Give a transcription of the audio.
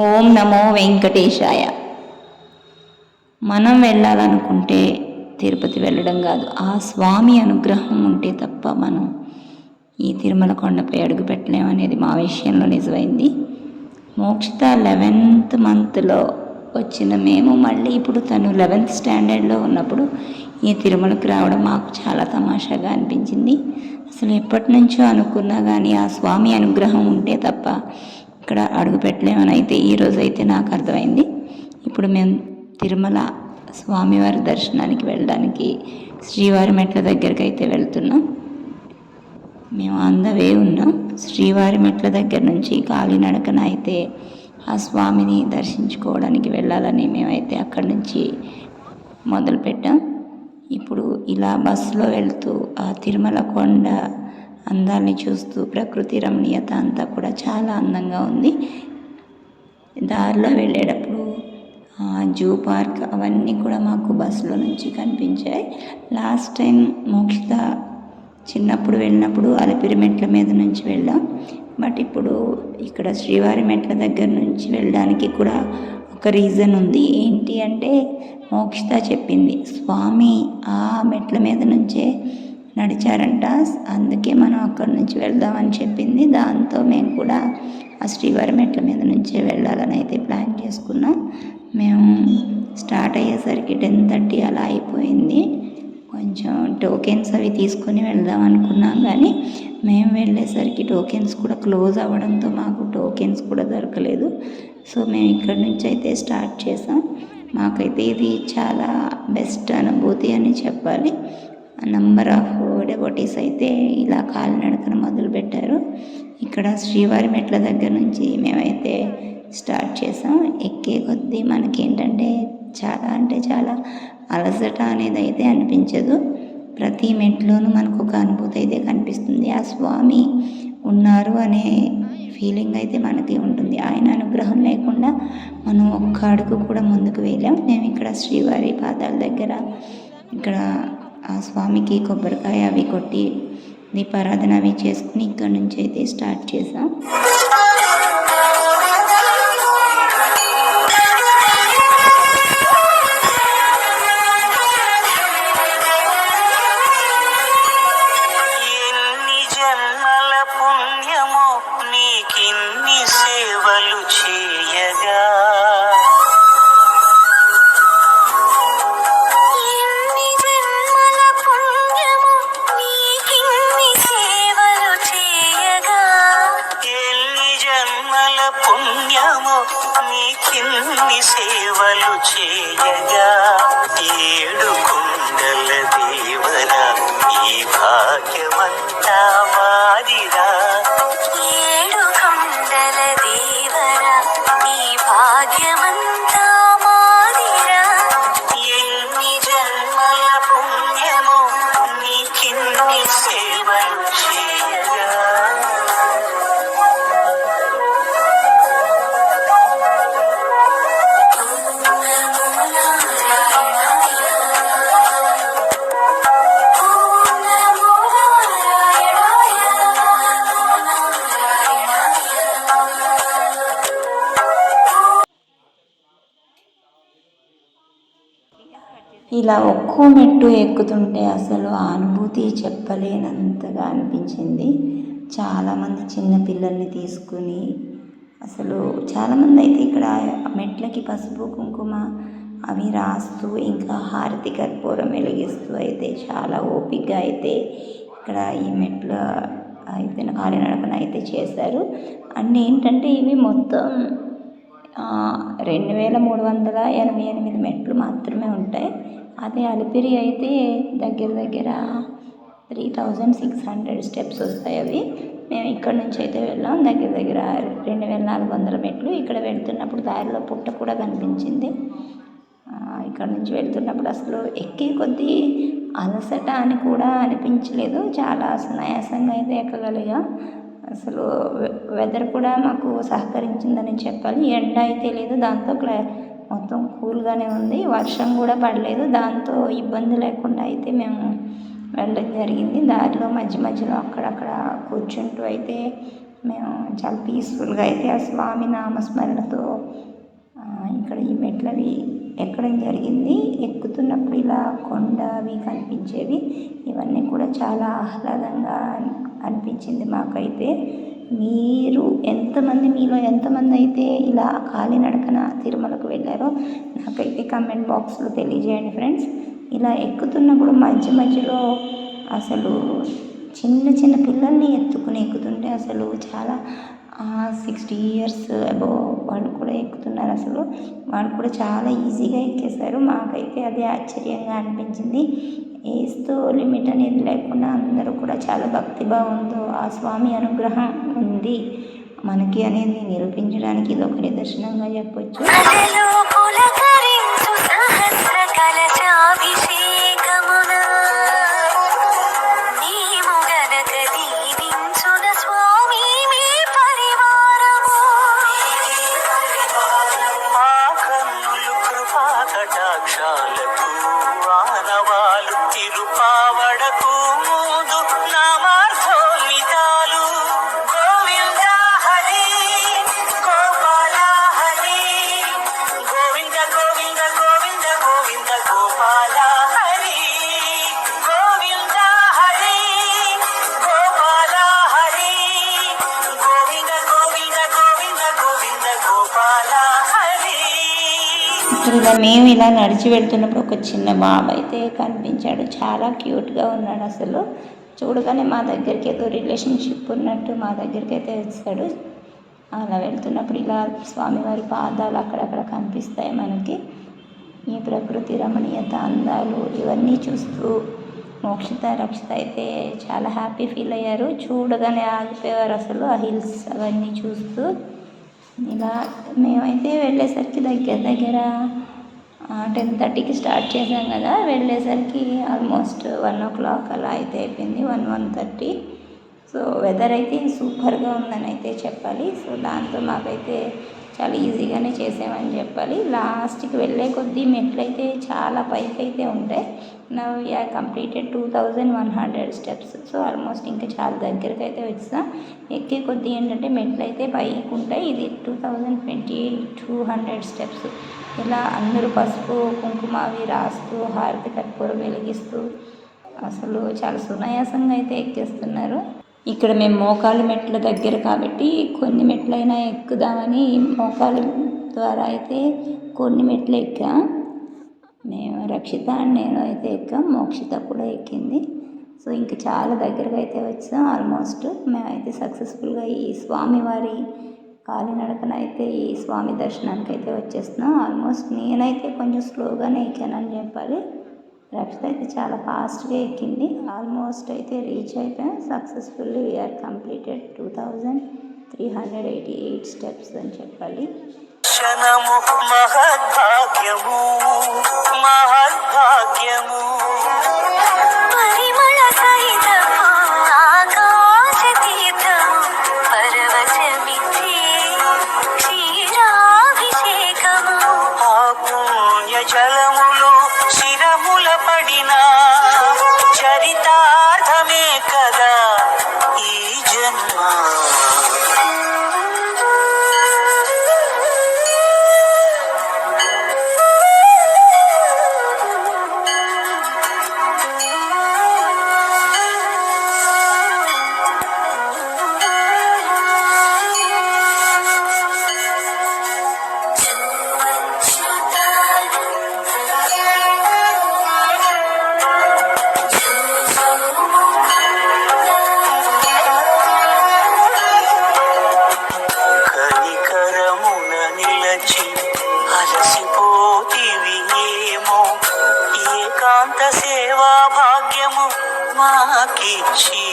ఓం నమో వెంకటేశాయ. మనం వెళ్ళాలనుకుంటే తిరుపతి వెళ్ళడం కాదు, ఆ స్వామి అనుగ్రహం ఉంటే తప్ప మనం ఈ తిరుమల కొండపై అడుగు పెట్టలేమనేది మా విషయంలో నిజమైంది. మోక్షిత 11th మంత్లో వచ్చిన మేము మళ్ళీ ఇప్పుడు తను 11th స్టాండర్డ్లో ఉన్నప్పుడు ఈ తిరుమలకి రావడం మాకు చాలా తమాషాగా అనిపించింది. అసలు ఎప్పటి నుంచో అనుకున్నా కానీ ఆ స్వామి అనుగ్రహం ఉంటే తప్ప ఇక్కడ అడుగు పెట్టలేమని అయితే ఈరోజు అయితే నాకు అర్థమైంది. ఇప్పుడు మేము తిరుమల స్వామివారి దర్శనానికి వెళ్ళడానికి శ్రీవారి మెట్ల దగ్గరికి అయితే వెళ్తున్నాం. మేము ఆన్ ద వే ఉన్నాం. శ్రీవారి మెట్ల దగ్గర నుంచి కాలినడకన అయితే ఆ స్వామిని దర్శించుకోవడానికి వెళ్ళాలని మేమైతే అక్కడి నుంచి మొదలుపెట్టాం. ఇప్పుడు ఇలా బస్సులో వెళ్తూ ఆ తిరుమల కొండ అందాన్ని చూస్తూ ప్రకృతి రమణీయత అంతా కూడా చాలా అందంగా ఉంది. దారిలో వెళ్ళేటప్పుడు జూ పార్క్ అవన్నీ కూడా మాకు బస్సులో నుంచి కనిపించాయి. లాస్ట్ టైం మోక్షిత చిన్నప్పుడు వెళ్ళినప్పుడు అలిపిరి మెట్ల మీద నుంచి వెళ్ళాం. బట్ ఇప్పుడు ఇక్కడ శ్రీవారి మెట్ల దగ్గర నుంచి వెళ్ళడానికి కూడా ఒక రీజన్ ఉంది. ఏంటి అంటే మోక్షిత చెప్పింది, స్వామి ఆ మెట్ల మీద నుంచే నడిచారంట, అందుకే మనం అక్కడి నుంచి వెళ్దామని చెప్పింది. దాంతో మేము కూడా ఆ శ్రీవారి మెట్ల మీద నుంచే వెళ్ళాలని అయితే ప్లాన్ చేసుకున్నాం. మేము స్టార్ట్ అయ్యేసరికి 10:30 అలా అయిపోయింది. కొంచెం టోకెన్స్ అవి తీసుకొని వెళ్దాం అనుకున్నాం, కానీ మేము వెళ్ళేసరికి టోకెన్స్ కూడా క్లోజ్ అవ్వడంతో మాకు టోకెన్స్ కూడా దొరకలేదు. సో మేము ఇక్కడి నుంచి అయితే స్టార్ట్ చేసాం. మాకైతే ఇది చాలా బెస్ట్ అనుభూతి అని చెప్పాలి. నంబర్ ఆఫ్ డెవోటీస్ అయితే ఇలా కాలినడకన మొదలుపెట్టారు. ఇక్కడ శ్రీవారి మెట్ల దగ్గర నుంచి మేమైతే స్టార్ట్ చేసాం. ఎక్కే కొద్దీ మనకేంటంటే చాలా అంటే చాలా అలసట అనేది అయితే అనిపించదు. ప్రతి మెట్లోనూ మనకు ఒక అనుభూతి అయితే కనిపిస్తుంది. ఆ స్వామి ఉన్నారు అనే ఫీలింగ్ అయితే మనకి ఉంటుంది. ఆయన అనుగ్రహం లేకుండా మనం ఒక్క అడుగు కూడా ముందుకు వెళ్ళాం. మేము ఇక్కడ శ్రీవారి పాదాల దగ్గర ఇక్కడ ఆ స్వామికి కొబ్బరికాయ అవి కొట్టి దీపారాధన అవి చేసుకుని ఇక్కడ నుంచి అయితే స్టార్ట్ చేసాం. నీకిన్ని సేవలు చేయగా ఏడు కుండల దేవరా ఈ భాగ్యమంతా మాదిరా, ఏడు కుండల దేవరా ఈ భాగ్యమంతా మాదిరా, ఎన్ని జన్మల పుణ్యమో నీకిన్ని సేవలు చేయగా. ఇలా ఒక్కో మెట్టు ఎక్కుతుంటే అసలు ఆ అనుభూతి చెప్పలేనంతగా అనిపించింది. చాలామంది చిన్న పిల్లల్ని తీసుకుని అసలు చాలామంది అయితే ఇక్కడ మెట్లకి పసుపు కుంకుమ అవి రాస్తూ ఇంకా హారతి కర్పూరం వెలిగిస్తూ అయితే చాలా ఓపికగా అయితే ఇక్కడ ఈ మెట్ల అయితే కాలినడకన అయితే చేశారు. అండ్ ఏంటంటే ఇవి మొత్తం 2388 మెట్లు మాత్రమే ఉంటాయి. అదే అలిపిరి అయితే దగ్గర దగ్గర 3600 స్టెప్స్ వస్తాయి. అవి మేము ఇక్కడ నుంచి అయితే వెళ్ళాం. దగ్గర దగ్గర 2400 మెట్లు. ఇక్కడ వెళ్తున్నప్పుడు దారిలో పుట్ట కూడా కనిపించింది. ఇక్కడ నుంచి వెళ్తున్నప్పుడు అసలు ఎక్కే కొద్దీ అలసట అని కూడా అనిపించలేదు. చాలా సునాయాసంగా అయితే ఎక్కగలిగా. అసలు వెదర్ కూడా మాకు సహకరించిందని చెప్పాలి. ఎండ అయితే లేదు, దాంతో మొత్తం కూల్గానే ఉంది. వర్షం కూడా పడలేదు, దాంతో ఇబ్బంది లేకుండా అయితే మేము వెళ్ళడం జరిగింది. దారిలో మధ్య మధ్యలో అక్కడక్కడ కూర్చుంటూ అయితే మేము చాలా పీస్ఫుల్గా అయితే ఆ స్వామి నామస్మరణతో ఇక్కడ ఈ మెట్లవి ఎక్కడం జరిగింది. ఎక్కుతున్నప్పుడు ఇలా కొండ అవి కనిపించేవి. ఇవన్నీ కూడా చాలా ఆహ్లాదంగా అనిపించింది మాకైతే. మీలో ఎంతమంది అయితే ఇలా కాలినడకన తిరుమలకు వెళ్ళారో నాకైతే కామెంట్ బాక్స్లో తెలియజేయండి ఫ్రెండ్స్. ఇలా ఎక్కుతున్నప్పుడు మధ్యలో అసలు చిన్న పిల్లల్ని ఎత్తుకుని ఎక్కుతుంటే అసలు చాలా 60 years అబోవ్ వాళ్ళు కూడా ఎక్కుతున్నారు. అసలు వాళ్ళు కూడా చాలా ఈజీగా ఎక్కేశారు. మాకైతే అదే ఆశ్చర్యంగా అనిపించింది. ఏజ్తో లిమిట్ అనేది లేకుండా అందరూ కూడా చాలా భక్తిభావంతో ఆ స్వామి అనుగ్రహం ఉంది మనకి అనేది నిరూపించడానికి ఇది ఒక నిదర్శనంగా చెప్పొచ్చు. ఇలా మేము ఇలా నడిచి వెళ్తున్నప్పుడు ఒక చిన్న బాబు అయితే కనిపించాడు. చాలా క్యూట్గా ఉన్నాడు. అసలు చూడగానే మా దగ్గరికి ఏదో రిలేషన్షిప్ ఉన్నట్టు మా దగ్గరికి అయితే వచ్చాడు. అలా వెళ్తున్నప్పుడు ఇలా స్వామివారి పాదాలు అక్కడక్కడ కనిపిస్తాయి మనకి. ఈ ప్రకృతి రమణీయత అందాలు ఇవన్నీ చూస్తూ మోక్షిత రక్షిత అయితే చాలా హ్యాపీ ఫీల్ అయ్యారు. చూడగానే ఆగిపోయారు అసలు ఆ హిల్స్ అవన్నీ చూస్తూ. ఇలా మేమైతే వెళ్ళేసరికి దగ్గర 10:30కి స్టార్ట్ చేసాం కదా. వెళ్ళేసరికి ఆల్మోస్ట్ 1 o'clock అలా అయితే అయిపోయింది. 1:30. సో వెదర్ అయితే సూపర్గా ఉందని అయితే చెప్పాలి. సో దాంతో మాకైతే చాలా ఈజీగానే చేసామని చెప్పాలి. లాస్ట్కి వెళ్ళే కొద్దీ మెట్లయితే చాలా పైకి అయితే ఉంటాయి. Now we are completed 2100 steps. So almost ఇంకా చాలా దగ్గరికి అయితే వచ్చాం. ఎక్కే కొద్దీ ఏంటంటే మెట్లు అయితే పైకి ఉంటాయి. ఇది 2200 steps. ఇలా అందరూ పసుపు కుంకుమ అవి రాస్తూ హారతి కర్పూరం వెలిగిస్తూ అసలు చాలా సునాయాసంగా అయితే ఎక్కేస్తున్నారు. ఇక్కడ మేము మోకాలు మెట్ల దగ్గర కాబట్టి కొన్ని మెట్లైనా ఎక్కుదామని మోకాలు ద్వారా అయితే కొన్ని మెట్లు ఎక్కా. మేము రక్షిత నేను అయితే ఎక్కాం, మోక్షిత కూడా ఎక్కింది. సో ఇంకా చాలా దగ్గరగా అయితే వచ్చాం. ఆల్మోస్ట్ మేమైతే సక్సెస్ఫుల్గా ఈ స్వామివారి కాలినడకన అయితే ఈ స్వామి దర్శనానికి అయితే వచ్చేస్తున్నాం. ఆల్మోస్ట్ నేనైతే కొంచెం స్లోగానే ఎక్కానని చెప్పాలి. రక్షిత అయితే చాలా ఫాస్ట్గా ఎక్కింది. ఆల్మోస్ట్ అయితే రీచ్ అయిపోయాం. సక్సెస్ఫుల్లీ వీఆర్ కంప్లీటెడ్ 2388 steps అని చెప్పాలి. జలములు శిరముల పడిన చరితార్థమే కదా ఈ జన్మ. ఏకాంత సేవా భాగ్యము మాకిచ్చి